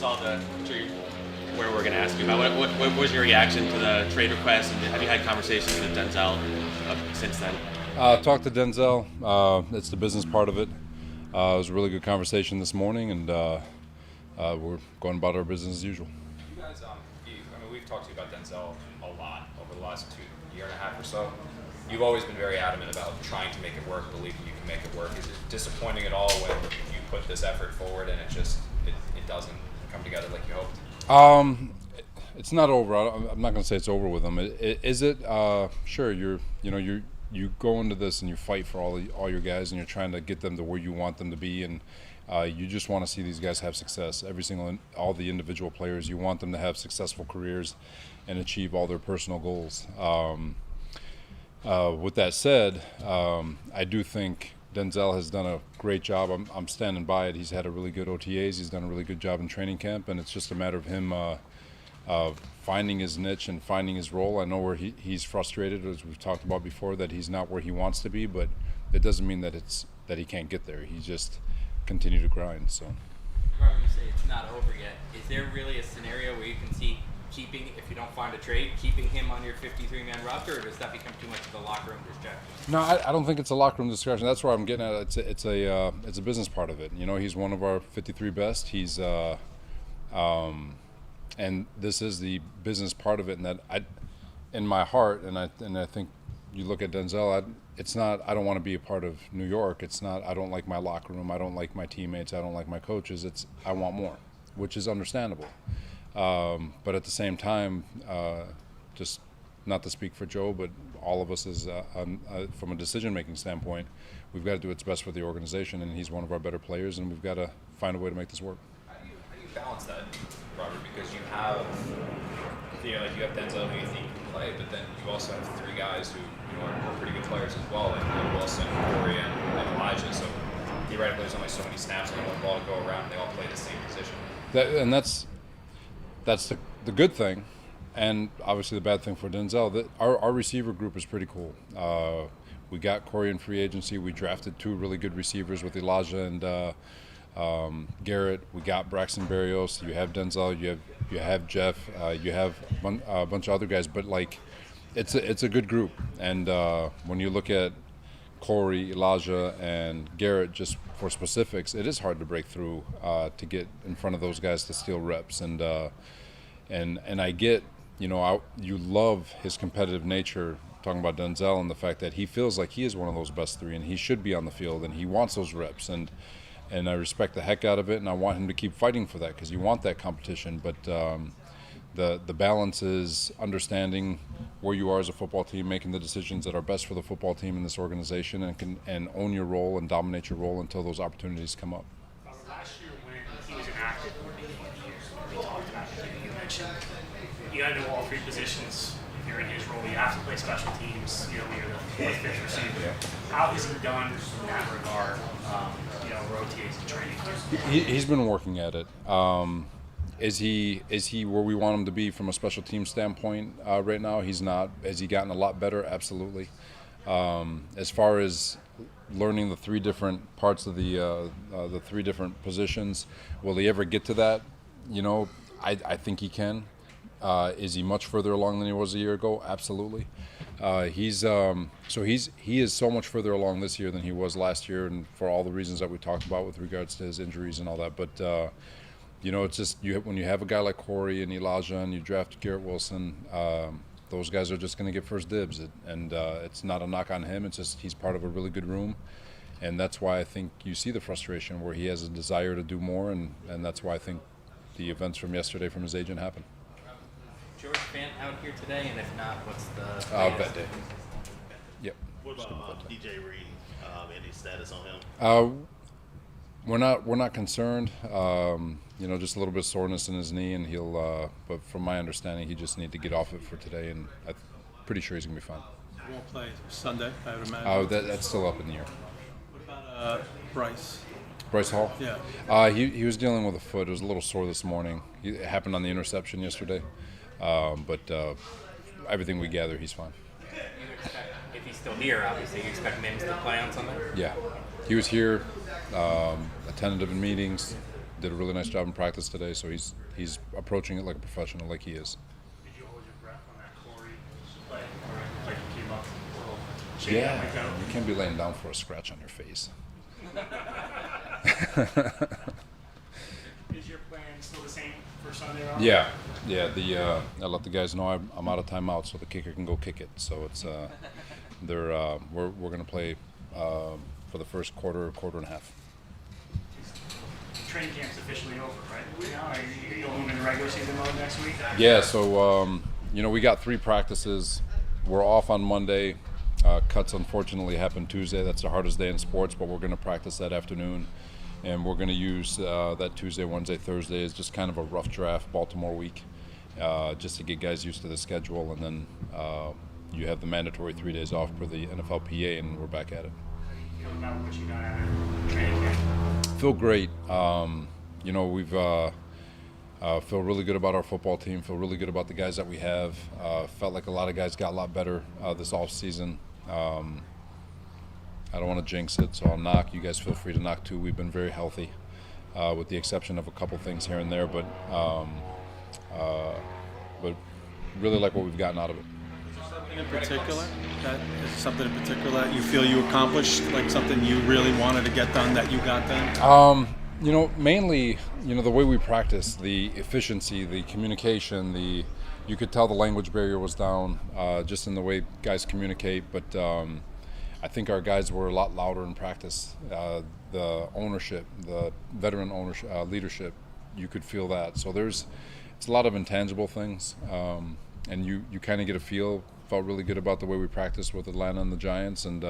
saw where we're going to ask you about. What was your reaction to the trade request, and have you had conversations with Denzel since then? Talked to Denzel. It's the business part of it. It was a really good conversation this morning, and we're going about our business as usual. You guys, we've talked to you about Denzel a lot over the last year and a half or so. You've always been very adamant about trying to make it work, believing you can make it work. Is it disappointing at all when you put this effort forward and it doesn't come together like you hoped? It's not over. I'm not going to say it's over with him. Is it? Sure. You go into this and you fight for all your guys, and you're trying to get them to where you want them to be, and you just want to see these guys have success. All the individual players, you want them to have successful careers and achieve all their personal goals. With that said, I do think Denzel has done a great job. I'm standing by it. He's had a really good OTAs. He's done a really good job in training camp, and it's just a matter of him finding his niche and finding his role. I know where he's frustrated, as we've talked about before, that he's not where he wants to be, but it doesn't mean that he can't get there. He just continue to grind. So. Robert, you say it's not over yet. Is there really a scenario where you can see keeping, if you don't find a trade, keeping him on your 53-man roster, or does that become too much of a locker room distraction? No, I don't think it's a locker room distraction. That's where I'm getting at. It's a business part of it. He's one of our 53 best. He's and this is the business part of it. And that in my heart, and I think you look at Denzel. It's not. I don't want to be a part of New York. It's not. I don't like my locker room. I don't like my teammates. I don't like my coaches. I want more, which is understandable. But at the same time, just not to speak for Joe, but all of us from a decision-making standpoint, we've got to do what's best for the organization, and he's one of our better players, and we've got to find a way to make this work. How do you balance that, Robert? Because you have Denzel who you think can play, but then you also have three guys who are pretty good players as well, like Wilson, Corey, and Elijah. So theoretically, there's only so many snaps and one ball to go around, and they all play the same position. That's the good thing, and obviously the bad thing for Denzel. Our receiver group is pretty cool. We got Corey in free agency. We drafted two really good receivers with Elijah and Garrett. We got Braxton Berrios. You have Denzel. You have Jeff. You have a bunch of other guys. But it's a good group. And when you look at Corey, Elijah, and Garrett, just for specifics, it is hard to break through to get in front of those guys to steal reps. And I get, you love his competitive nature, talking about Denzel, and the fact that he feels like he is one of those best three, and he should be on the field, and he wants those reps. And I respect the heck out of it, and I want him to keep fighting for that because you want that competition. But the balance is understanding where you are as a football team, making the decisions that are best for the football team in this organization, and own your role and dominate your role until those opportunities come up. Last year when he was inactive, we talked about it. You mentioned you got to do all three positions. If you're in his role, you have to play special teams. You're the fourth, fifth receiver. Yeah. How has he done in that regard? Rotates and training. He's been working at it. Is he where we want him to be from a special team standpoint right now? He's not. Has he gotten a lot better? Absolutely. As far as learning the three different parts of the three different positions, will he ever get to that? I think he can. Is he much further along than he was a year ago? Absolutely. He is so much further along this year than he was last year, and for all the reasons that we talked about with regards to his injuries and all that. But it's just when you have a guy like Corey and Elijah and you draft Garrett Wilson, those guys are just going to get first dibs. And it's not a knock on him. It's just he's part of a really good room. And that's why I think you see the frustration where he has a desire to do more. And that's why I think the events from yesterday from his agent happened. George Fant out here today? And if not, what's the vet day. Yep. What about DJ Reed? Any status on him? We're not concerned. Just a little bit of soreness in his knee, and he'll. But from my understanding, he just need to get off it for today, and I'm pretty sure he's gonna be fine. He won't play Sunday, I would imagine. That's still up in the air. What about Bryce? Bryce Hall? Yeah. He was dealing with a foot. It was a little sore this morning. It happened on the interception yesterday, but everything we gather, he's fine. If he's still here, obviously, you expect Mims to play on Sunday? Yeah, he was here, attended in meetings, did a really nice job in practice today. So he's approaching it like a professional, like he is. Did you hold your breath on that Corey play? Or like you came up a little shaken up like that? You can't be laying down for a scratch on your face. Is your plan still the same for Sunday, Robert? Yeah. I let the guys know I'm out of timeout, so the kicker can go kick it. So it's we're going to play for the first quarter and a half. Training camp's officially over, right? Now, are you going into regular season mode next week? Yeah. So we got 3 practices. We're off on Monday. Cuts unfortunately happen Tuesday. That's the hardest day in sports, but we're going to practice that afternoon. And we're going to use that Tuesday, Wednesday, Thursday as just kind of a rough draft Baltimore week, just to get guys used to the schedule. And then you have the mandatory 3 days off for the NFLPA, and we're back at it. How do you feel about what you got out of training camp? Feel great. We've feel really good about our football team. Feel really good about the guys that we have. Felt like a lot of guys got a lot better this off season. I don't want to jinx it, so I'll knock. You guys feel free to knock too. We've been very healthy, with the exception of a couple things here and there, but really like what we've gotten out of it. Something in particular that you feel you accomplished, like something you really wanted to get done that you got done? Mainly, the way we practice, the efficiency, the communication, you could tell the language barrier was down, just in the way guys communicate, but I think our guys were a lot louder in practice. The ownership, the veteran ownership, leadership, you could feel that. So it's a lot of intangible things, and you kind of get a feel. Felt really good about the way we practiced with Atlanta and the Giants, and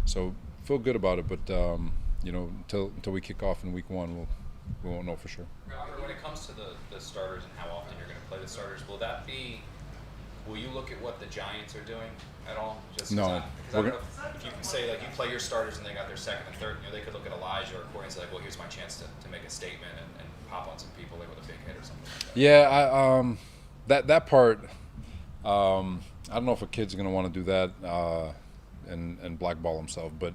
so feel good about it. But until we kick off in week 1, we won't know for sure. Robert, when it comes to the starters and how often you're going to play the starters, will you look at what the Giants are doing at all? No. I don't know if you can say, like, you play your starters and they got their second and third, they could look at Elijah or Corey and say, like, well, here's my chance to make a statement and pop on some people like with a big hit or something like that. Yeah, that part, I don't know if a kid's going to want to do that and blackball himself, but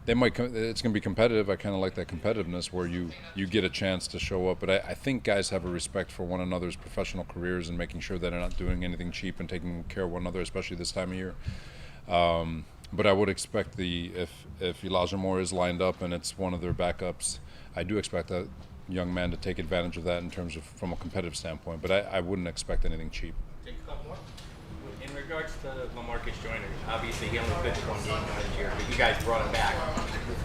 they might. It's going to be competitive. I kind of like that competitiveness where you get a chance to show up. But I think guys have a respect for one another's professional careers and making sure that they're not doing anything cheap and taking care of one another, especially this time of year. But I would expect if Elijah Moore is lined up and it's one of their backups, I do expect that young man to take advantage of that in terms of from a competitive standpoint. But I wouldn't expect anything cheap. In regards to LaMarcus Joyner, obviously he only pitched 1 game last year, but you guys brought him back.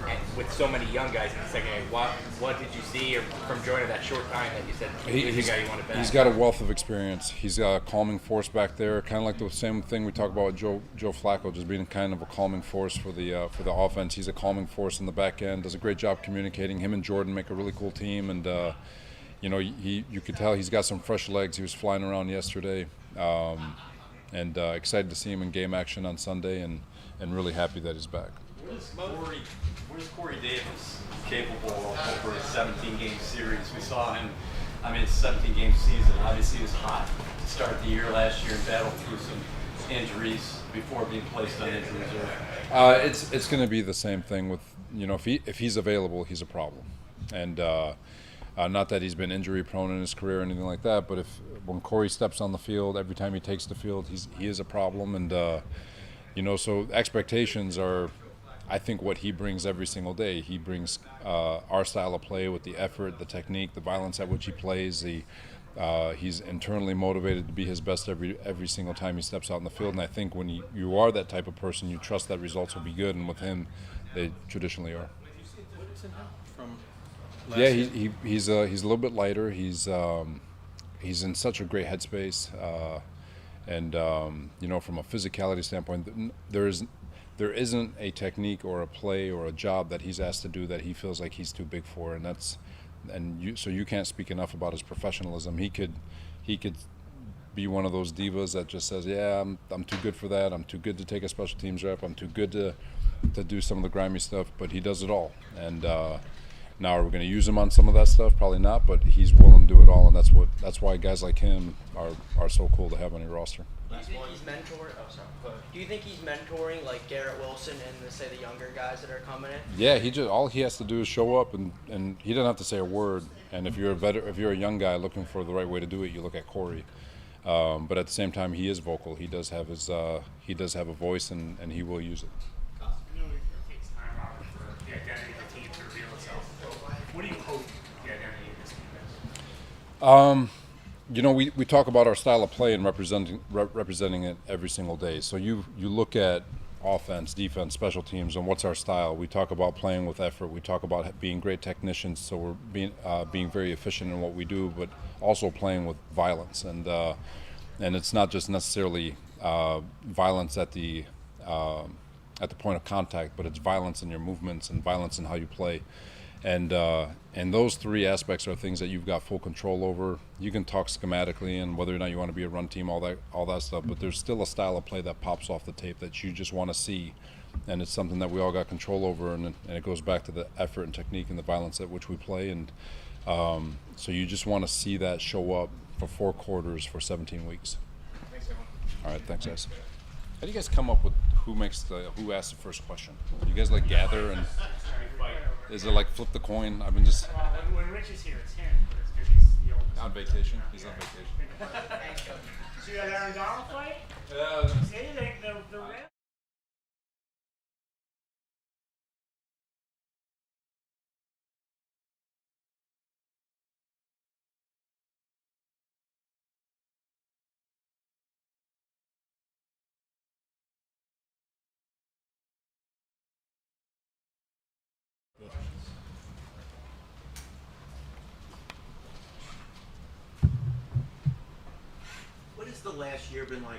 And with so many young guys in the second game, what did you see from Joyner that short time that you said he's the guy you wanted back? He's got a wealth of experience. He's got a calming force back there, kind of like the same thing we talk about with Joe Flacco, just being kind of a calming force for the offense. He's a calming force in the back end, does a great job communicating. Him and Jordan make a really cool team, and you could tell he's got some fresh legs. He was flying around yesterday. And excited to see him in game action on Sunday, and really happy that he's back. Where's Corey Davis capable of over a 17-game series? We saw him, it's a 17-game season. Obviously, he was hot to start the year last year and battled through some injuries before being placed on injury reserve. It's going to be the same thing with, if he's available, he's a problem. And not that he's been injury prone in his career or anything like that, but when Corey steps on the field, every time he takes the field, he is a problem. And so expectations are, I think, what he brings every single day. He brings our style of play with the effort, the technique, the violence at which he plays. He's internally motivated to be his best every single time he steps out in the field. And I think when you are that type of person, you trust that results will be good. And with him, they traditionally are. Yeah, he's a little bit lighter. He's in such a great headspace, and from a physicality standpoint, there isn't a technique or a play or a job that he's asked to do that he feels like he's too big for, so you can't speak enough about his professionalism. He could be one of those divas that just says, yeah, I'm too good for that. I'm too good to take a special teams rep. I'm too good to do some of the grimy stuff, but he does it all, and Now, are we going to use him on some of that stuff? Probably not, but he's willing to do it all, and that's why guys like him are so cool to have on your roster. Do you think he's mentoring? Oh, sorry. Go ahead. Do you think he's mentoring like Garrett Wilson and say the younger guys that are coming in? Yeah, all he has to do is show up, and he doesn't have to say a word. And if you're a young guy looking for the right way to do it, you look at Corey. But at the same time, he is vocal. He does have a voice, and he will use it. I know it takes time, Robert, for the identity of the team to reveal itself. What do you hope the identity of this team is? We talk about our style of play and representing it every single day. So you look at offense, defense, special teams, and what's our style. We talk about playing with effort. We talk about being great technicians, so we're being very efficient in what we do, but also playing with violence. And it's not just necessarily violence at the point of contact, but it's violence in your movements and violence in how you play. And those three aspects are things that you've got full control over. You can talk schematically and whether or not you want to be a run team, all that stuff, but there's still a style of play that pops off the tape that you just want to see, and it's something that we all got control over, and it goes back to the effort and technique and the violence at which we play, and so you just want to see that show up for 4 quarters for 17 weeks. Thanks, everyone. All right, thanks, guys. How do you guys come up with who asks the first question? You guys like gather and is it like flip the coin? I've been just Well, when Rich is here, it's him, but it's because he's the oldest. on vacation. He's on vacation. See that Aaron Donald fight? See, the Rams. What has the last year been like